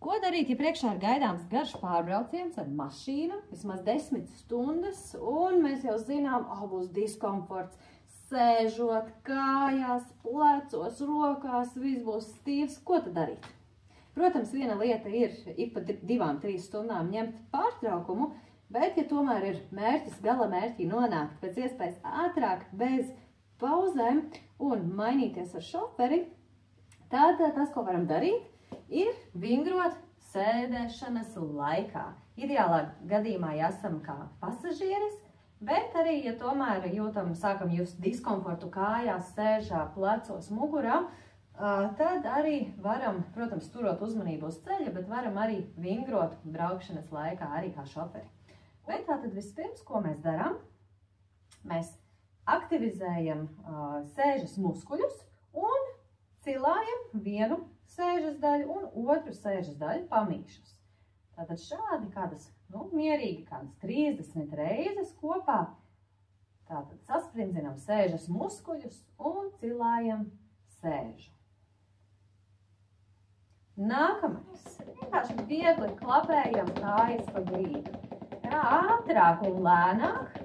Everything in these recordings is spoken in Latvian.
Ko darīt, ja priekšā ir gaidāms garš pārbrauciens ar mašīnu, vismaz 10 stundas, un mēs jau zinām, būs diskomforts, sēžot kājās, plecos, rokās, viss būs stīvs. Ko tad darīt? Protams, viena lieta ir ik pa 2–3 stundām ņemt pārtraukumu, bet, ja tomēr ir mērķis, gala mērķī nonākt pēc iespējas ātrāk, bez pauzēm un mainīties ar šoferi, tad tas, ko varam darīt, ir vingrot sēdēšanas laikā. Ideālā gadījumā, ja esam kā pasažieris, bet arī, ja tomēr sākam just diskomfortu kājās, sēžā, plecos, mugurā, tad arī varam, protams, turot uzmanību uz ceļa, bet varam arī vingrot braukšanas laikā arī kā šoferi. Bet tātad vispirms, ko mēs darām? Mēs aktivizējam sēžas muskuļus un cilājam vienu sēžas daļu un otru sēžas daļu pamīšus. Tātad šādi kādas, mierīgi kādas 30 reizes kopā. Tātad sasprindzinam sēžas muskuļus un cilājam sēžu. Nākamais. Vienkārši viegli klapējam kājas pa grīdu. Ātrāk un lēnāk.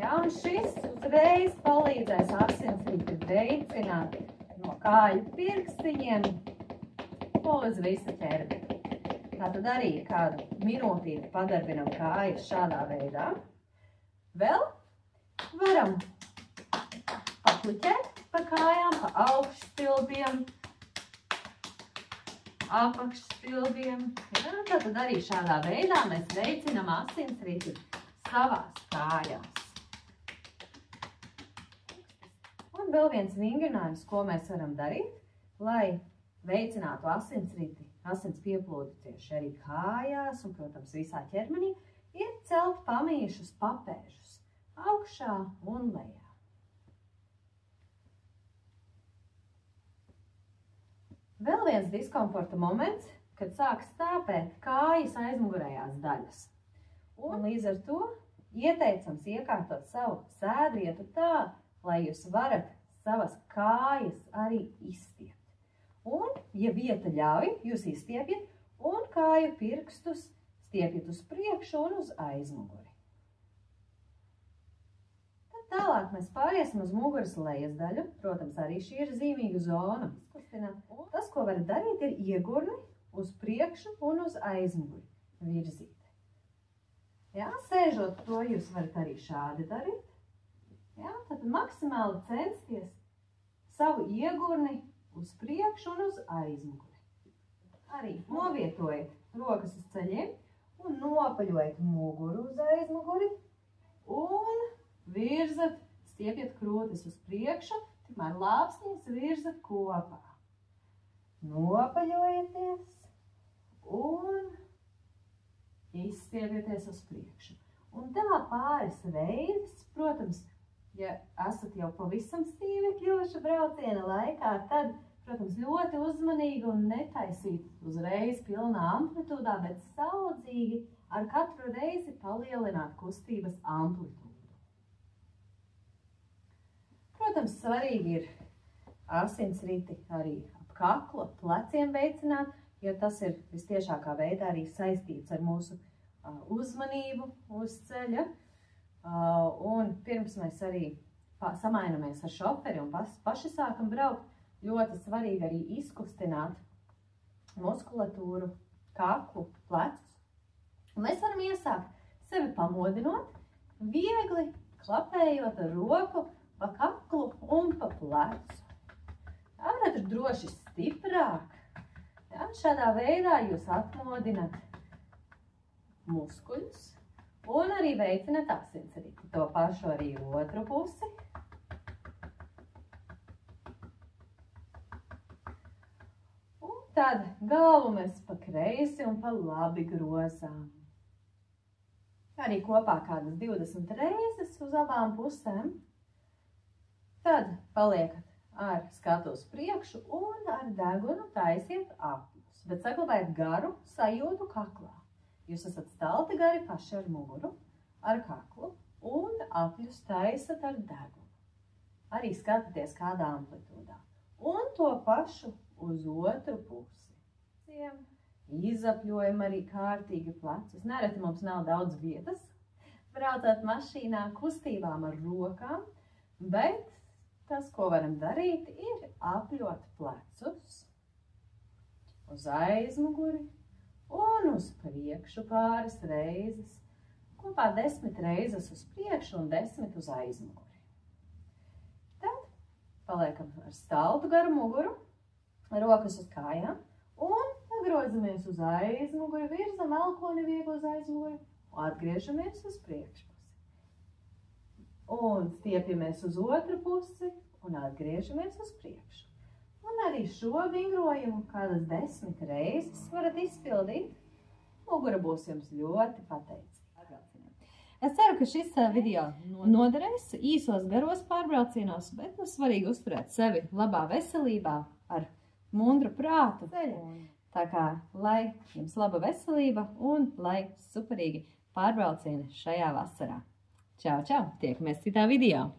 Un šis uzreiz palīdzēs asinsriti veicināt no kāju pirkstiņiem uz visu ķermeni. Tātad arī kādu minūtīti padarbinam kājas šādā veidā. Vēl varam papliķēt pa kājām, pa augšstilbiem, apakšstilbiem. Tātad arī šādā veidā mēs veicinam asinsriti savās kājās. Un vēl viens vingrinājums, ko mēs varam darīt, lai veicinātu asinsriti, asins pieplūdi tieši arī kājās un, protams, visā ķermenī, ir celt pamīšus papēžus augšā un lejā. Vēl viens diskomforta moments, kad sāk stāpēt kājas aizmugurējās daļas. Un līdz ar to ieteicams iekārtot savu sēdvietu tā, lai jūs varat savas kājas arī izstiept. Un, ja vieta ļauj, jūs izstiepjat un kāju pirkstus stiepjat uz priekšu un uz aizmuguri. Tad tālāk mēs pāriesim uz muguras lejas daļu. Protams, arī šī ir zīmīga zona. Tas, ko varat darīt, ir iegurni uz priekšu un uz aizmuguri virzīt. Sēžot to, jūs varat arī šādi darīt. Tad maksimāli censties savu iegurni uz priekšu un uz aizmuguri. Arī novietojiet rokas uz ceļiem un nopaļojiet muguru uz aizmuguri un virzat, stiepjat krūtis uz priekšu, tikmēr lāpsniņas virzat kopā. Nopaļojieties un izstiepieties uz priekšu. Un tā pāris reizes, protams, ja esat jau pavisam stīvi kļuvuši brauciena laikā, tad, protams, ļoti uzmanīgi un netaisīt uzreiz pilnā amplitūdā, bet saudzīgi ar katru reizi palielināt kustības amplitūdu. Protams, svarīgi ir asinsriti arī ap kaklu, ap pleciem veicināt, jo tas ir vistiešākā veidā arī saistīts ar mūsu uzmanību uz ceļa. Un pirms mēs arī samainamies ar šoferi un paši sākam braukt, ļoti svarīgi arī izkustināt muskulatūru, kaklu, plecus. Un mēs varam iesākt sevi pamodinot, viegli klapējot ar roku pa kaklu un pa plecu. Varat droši stiprāk. Šādā veidā jūs atmodinat muskuļus. Un arī veicināt asinsriti. To pašu arī otru pusi. Un tad galvu mēs pa kreisi un pa labi grozām. Arī kopā kādas 20 reizes uz abām pusēm. Tad paliekat ar skatu uz priekšu un ar degunu taisiet apļus. Bet saglabājiet garu sajūtu kaklā. Jūs esat stalti gari paši ar muguru, ar kaklu un apļus taisat ar degunu. Arī skatieties kādā amplitūdā. Un to pašu uz otru pusi. izapļojam arī kārtīgi plecus. Nereti mums nav daudz vietas, braucot mašīnā, kustībām ar rokām, bet tas, ko varam darīt, ir apļot plecus uz aizmuguri un uz priekšu pāris reizes. Kopā 10 reizes uz priekšu un 10 uz aizmuguri. Tad paliekam ar staltu garu muguru, rokas uz kājām un pagrozamies uz aizmuguri, virzam elkoni viegli uz aizmuguri un atgriežamies uz priekšpusi. Un stiepjamies uz otru pusi un atgriežamies uz priekšu. Un arī šo vingrojumu kādas 10 reizes varat izpildīt. Mugura būs jums ļoti pateicīga. Es ceru, ka šis video noderēs īsos garos pārbraucienos, bet svarīgi uzturēt sevi labā veselībā ar mundru prātu. Tā kā, lai jums laba veselība un lai superīgi pārbraucieni šajā vasarā. Čau, čau! Tiekamies citā video!